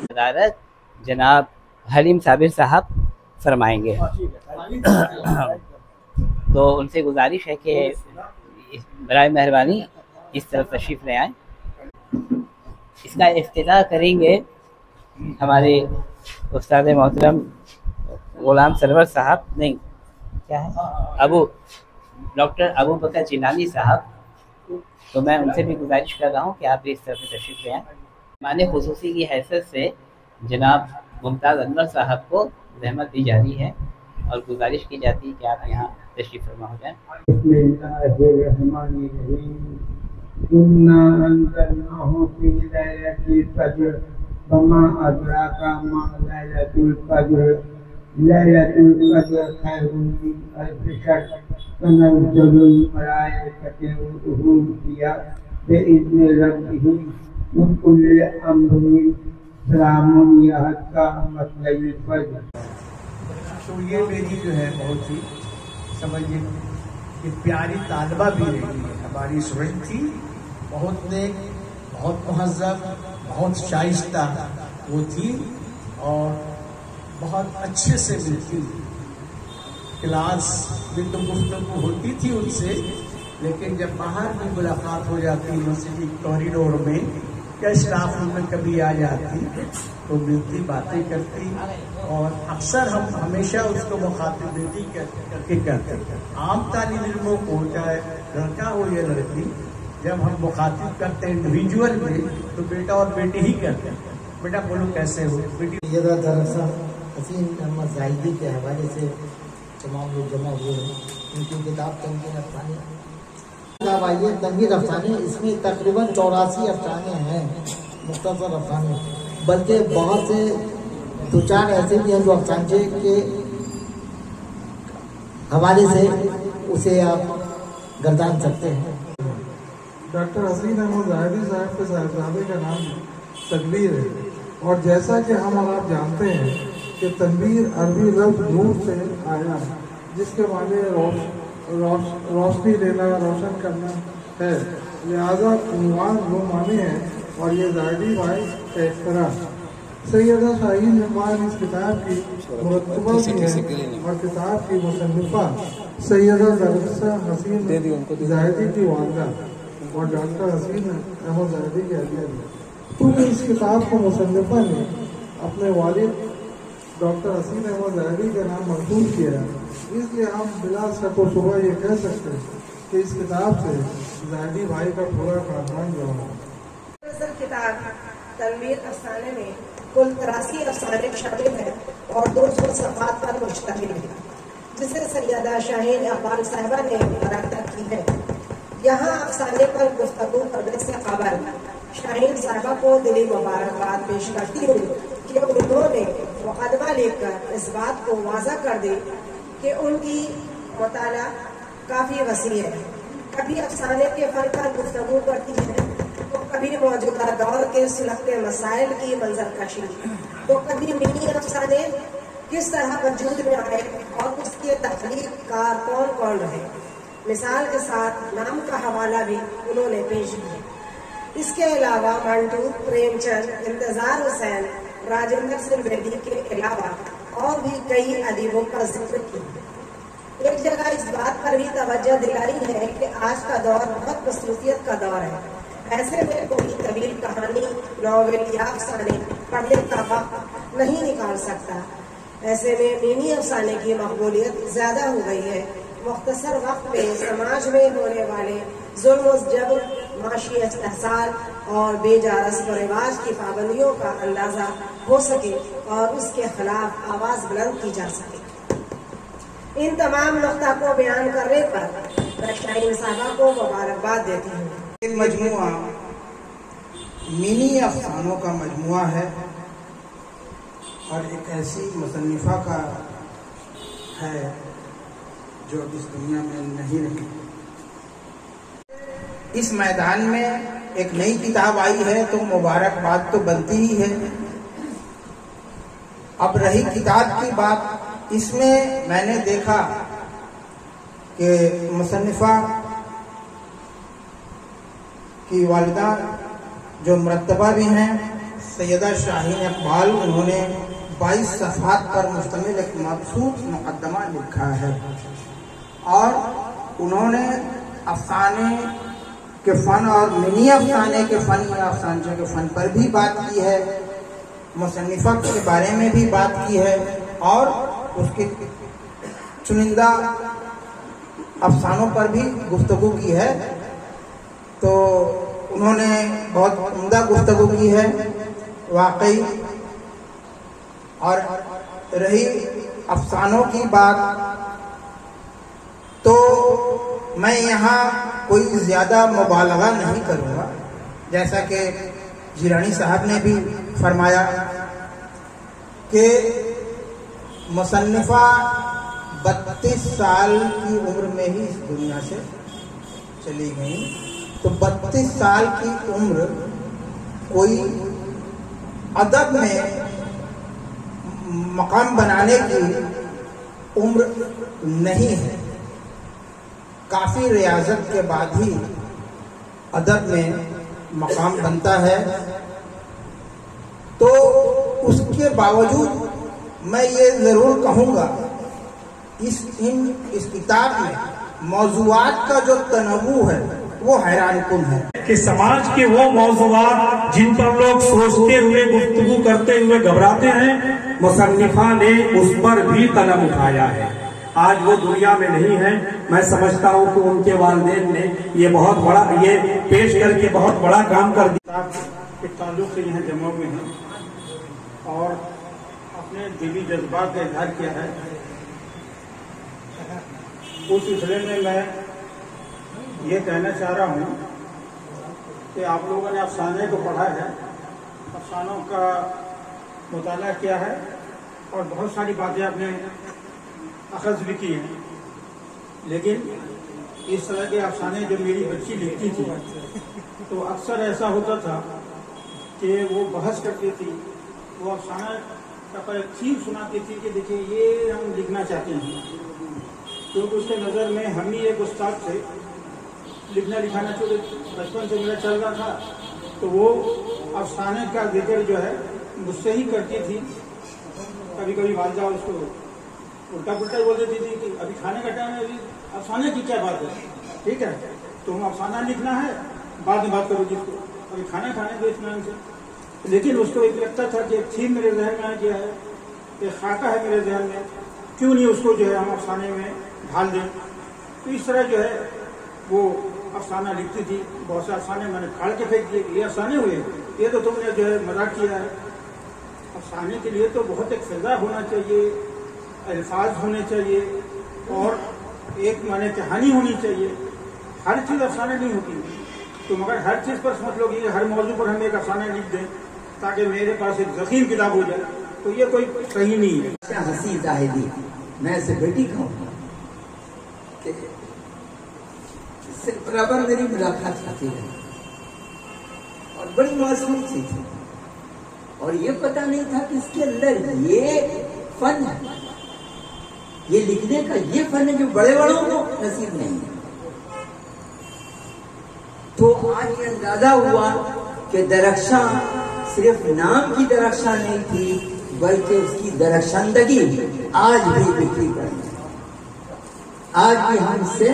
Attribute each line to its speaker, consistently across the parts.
Speaker 1: صدارت جناب حلیم صابر صاحب فرمائیں گے. تو ان سے گزارش ہے کہ برائے مہربانی اس طرف تشریف لے آئیں. اس کا افتتاح کریں گے ہمارے استاد محترم غلام سرور صاحب، نہیں کیا ہے، ڈاکٹر ابو بکر جیلانی صاحب. تو میں ان سے بھی گزارش کر رہا ہوں کہ آپ بھی اس طرف سے تشریف لے آئیں. مہمان خصوصی کی حیثیت سے جناب ممتاز انور صاحب کو زحمت دی جا رہی ہے اور گزارش کی جاتی ہے کہ آپ یہاں تشریف فرما ہو جائیں.
Speaker 2: بسم اللہ الرحمن الرحیم. انا انزلناه في ليلة القدر وما أدراك ما ليلة القدر. ليلة القدر خير من ألف شهر. تنزل الملائكة والروح فيها بإذن ربهم من كل أمر سلام هي حتى مطلع الفجر.
Speaker 3: تو یہ میری جو ہے بہت ہی سمجھیے کہ پیاری طالبہ بھی رہی ہے. ہماری اسٹوڈنٹ تھی، بہت نیک، بہت مہذب، بہت شائستہ وہ تھی اور بہت اچھے سے ملتی. کلاس میں تو گفتگو ہوتی تھی ان سے، لیکن جب باہر بھی ملاقات ہو جاتی یونیورسٹی کوریڈور میں یا اسٹاف روم میں کبھی آ جاتی تو ملتی، باتیں کرتی اور اکثر ہم ہمیشہ اس کو مخاطب بیٹی کر کے کرتے. عام طالب علموں کو چاہے لڑکا ہو یا لڑکی جب ہم مخاطب کرتے ہیں انڈیویجول میں تو بیٹا اور بیٹی ہی کرتے ہیں. بیٹا بولو کیسے ہو بیٹی.
Speaker 4: دراصل حسین احمد زاہدی کے حوالے سے تمام لوگ جمع ہوئے ہیں. ان کی کتاب تنویر افسانے کتاب آئی ہے تنویر افسانے. اس میں تقریباً 84 افسانے ہیں، مختصر افسانے، بلکہ بہت سے دو چار ایسے بھی ہیں جو افسانے کے حوالے سے اسے آپ گردان سکتے ہیں.
Speaker 5: ڈاکٹر حسین احمد زاہدی صاحب کے صاحبزادے کا نام تنویر ہے، اور جیسا کہ ہم اور آپ جانتے ہیں کہ تنویر عربی لفظ نور سے آیا ہے جس کے معنی روشنی دینا، روشن کرنا ہے. لہذا عنوان وہ معنی ہے اور یہ زاہدی بھائی کا اختراع. سیدہ شاہین نعمان اس کتاب کی مرتبہ بھی ہے اور کتاب کی مصنفہ سیدہ درخصہ حسین زاہدی کی والدہ اور ڈاکٹر حسین احمد زاہدی کے اہلیہ ہے. کیونکہ اس کتاب کو مصنفہ نے اپنے والد ڈاکٹر حسین احمد زاہدی کا نام مخصوص کیا ہے، اس لیے ہم بلا شک و شبہ یہ کہہ سکتے ہیں کہ اس کتاب سے زاہدی بھائی کا پورا خاندان جوڑا ہے.
Speaker 6: کتاب تنویر افسانے میں کل 83 افسانے شامل ہیں اور 200 صفحات پر مشتمل ہے، جسے سیدہ شاہین اقبال صاحبہ نے مرتب کی ہے. یہاں افسانے پر گفتگو کرنے سے قبل شاہین صاحبہ کو دلی مبارکباد پیش کرتی ہوں کہ انہوں نے مقدمہ لکھ کر اس بات کو واضح کر دی کہ ان کی مطالعہ کافی وسیع ہے. کبھی افسانے کے فن پر گفتگو کرتی ہے تو کبھی موجودہ دور کے سلگتے مسائل کی منظر کشی، تو کبھی منی افسانے کس طرح وجود میں آئے اور اس کے تخلیق کار کون کون رہے، مثال کے ساتھ نام کا حوالہ بھی انہوں نے پیش کیا. اس کے علاوہ منٹو، پریم چند، انتظار حسین، راجندر سنگھ بیدی کے علاوہ اور بھی کئی ادیبوں کا ذکر کیا. ایک جگہ اس بات پر بھی توجہ دلائی ہے کہ آج کا دور بہت مصروفیت کا دور ہے. ایسے میں کوئی طویل کہانی، ناول یا افسانے پڑھنے کا وقت نہیں نکال سکتا. ایسے میں مینی افسانے کی مقبولیت زیادہ ہو گئی ہے. مختصر وقت میں سماج میں ہونے والے ظلم و جبر، معاشی استحصال اور بے جا رسم و رواج کی پابندیوں کا اندازہ ہو سکے اور اس کے خلاف آواز بلند کی جا سکے. ان تمام نقطہ کو بیان کرنے پر میں شاہین صاحبہ کو مبارکباد دیتی ہوں.
Speaker 7: یہ مجموعہ منی افسانوں کا مجموعہ ہے اور ایک ایسی مصنفہ کا ہے جو اس دنیا میں نہیں رہی. اس میدان میں ایک نئی کتاب آئی ہے تو مبارکباد تو بنتی ہی ہے. اب رہی کتاب کی بات، اس میں میں نے دیکھا کہ مصنفہ کی والدہ جو مرتبہ بھی ہیں सैयदा शाहीन इकबाल, उन्होंने 22 सफ़हात पर मुश्तमिल एक मबसूत मुक़द्दमा लिखा है और उन्होंने अफसाने के फ़न और मिनी अफसाने के फ़न या अफसानचे के फ़न पर भी बात की है, मुसन्निफ़ा के बारे में भी बात की है और उसके चुनिंदा अफसानों पर भी गुफ्तगू की है। तो उन्होंने बहुत उम्दा गुफ्तगू की है वाकई। और रही अफसानों की बात, तो मैं यहाँ कोई ज़्यादा मुबालगा नहीं करूँगा, जैसा कि जिलानी साहब ने भी फरमाया कि मुसन्निफ़ा 32 साल की उम्र में ही इस दुनिया से चली गई। तो 32 साल की उम्र कोई अदब में मकाम बनाने की उम्र नहीं है। काफ़ी रियाजत के बाद ही अदब में मकाम बनता है। तो उसके बावजूद मैं ये ज़रूर कहूँगा, इस किताब में मौज़ूआत का जो तनव्वु है वो हैरान कुन है
Speaker 8: कि समाज के वो मौज़ूआत जिन पर लोग सोचते हुए गुफ्तगू करते हुए घबराते हैं, मुसन्निफ़ा ने उस पर भी कलम उठाया है। आज वो दुनिया में नहीं है। मैं समझता हूँ कि उनके वालिदैन ने ये बहुत बड़ा, ये पेश करके बहुत बड़ा काम कर दिया।
Speaker 7: के ताल्लुक से यहाँ जमा हुए हैं और अपने दिली जज्बात का इजहार किया है। उस सिलसिले में मैं ये कहना चाह रहा हूँ कि आप लोगों ने अफसाने को पढ़ा है, अफसानों का मुताला किया है और बहुत सारी बातें आपने अखज़ भी की हैं, लेकिन इस तरह के अफसाने जो मेरी बच्ची लिखती थी तो अक्सर ऐसा होता था कि वो बहस करती थी, वो अफसाना का एक थीम सुनाती थी कि देखिए ये हम लिखना चाहते हैं, क्योंकि उसके नज़र में हम ही एक उस्ताद थे, लिखना लिखाना चूँकि बचपन से मेरा चल रहा था, तो वो अफसाने का जिक्र जो है मुझसे ही करती थी। कभी कभी वालिदा उसको उल्टा पुल्टा बोल देती थी कि अभी खाने का टाइम है, अभी अफसाने की क्या बात है, ठीक है तुम अफसाना लिखना है बाद में बात करोगी, इसको अभी खाना खाने दो इत्मीनान से। लेकिन उसको एक लगता था कि एक थीम मेरे जहन में आ गया है, एक खाका है मेरे जहन में, क्यों नहीं उसको जो है हम अफसाने में ढाल दें। तो इस तरह जो है वो अफसाना लिखती थी। बहुत से अफसाने मैंने फाड़ के फेंक दिए, ये अफसाने हुए, ये तो तुमने जो है मजाक किया है। अफसाने के लिए तो बहुत एक फिजा होना चाहिए, अल्फाज होने चाहिए और एक माने कहानी होनी चाहिए। हर चीज़ अफसाने नहीं होती, तो मगर हर चीज़ पर समझ लो कि हर मौजू पर हम एक अफसाना लिख दें ताकि मेरे पास एक ज़ख़ीर किताब हो जाए, तो ये कोई सही नहीं है।
Speaker 9: क्या हंसी जाहिदी, मैं ऐसे बेटी कहूँगा कि बराबर मेरी मुलाकात होती है और बड़ी मासूम सी थी और ये पता नहीं था कि इसके अंदर ये फन है, ये लिखने का ये फन है जो बड़े बड़ों को नसीब नहीं है। तो आज ये अंदाजा हुआ कि दरख्शा सिर्फ नाम की दरख्शा नहीं थी, बल्कि उसकी दरख्शांदगी आज भी बिखरी पड़ी है। आज भी हम इससे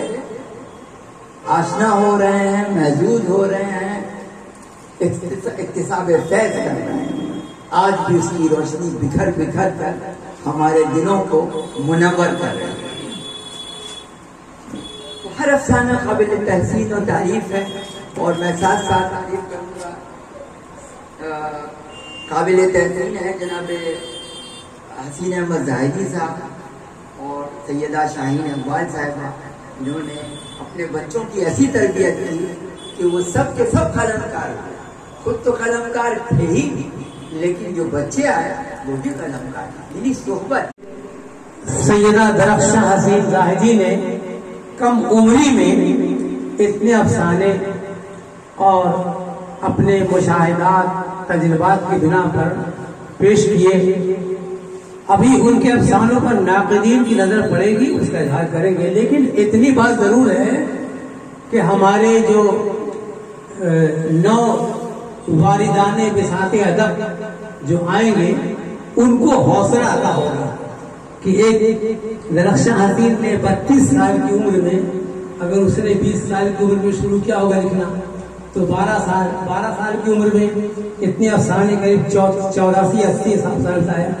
Speaker 9: आशना हो रहे हैं, महजूद हो रहे हैं, इक्तिसाब फैज़ कर रहे हैं। आज भी उसकी रोशनी बिखर बिखर कर हमारे दिलों को मुनव्वर कर रहे हैं। हर अफसाना काबिल तहसीन और तारीफ है और मैं साथ साथ तारीफ करूँगा, काबिल तहसीन है जनाब हसीन अहमद जाहिदी साहब और सैयदा शाहीन इकबाल साहिबा, जिन्होंने अपने बच्चों की ऐसी तरबियत की कि वो सब के सब कलमकार, खुद तो कलमकार थे ही, लेकिन जो बच्चे आए वो भी कलमकार, इन्हीं सोहबत।
Speaker 10: सैयदा दरख्शां हसीन जाहिदी ने कम उम्री में इतने अफसाने और अपने मुशाहिदात तजुर्बात की बिना पर पेश किए। अभी उनके अफसानों पर नाक़दीन की नजर पड़ेगी, उसका इजहार करेंगे, लेकिन इतनी बात जरूर है कि हमारे जो 9 वारिदाने बिसाते अदब जो आएंगे उनको हौसला अता होगा कि एक दरख्शां हसीन ने 32 साल की उम्र में, अगर उसने 20 साल की उम्र में शुरू किया होगा लिखना, तो 12 साल की उम्र में इतने अफसाने करीब 84-80 साल से आया।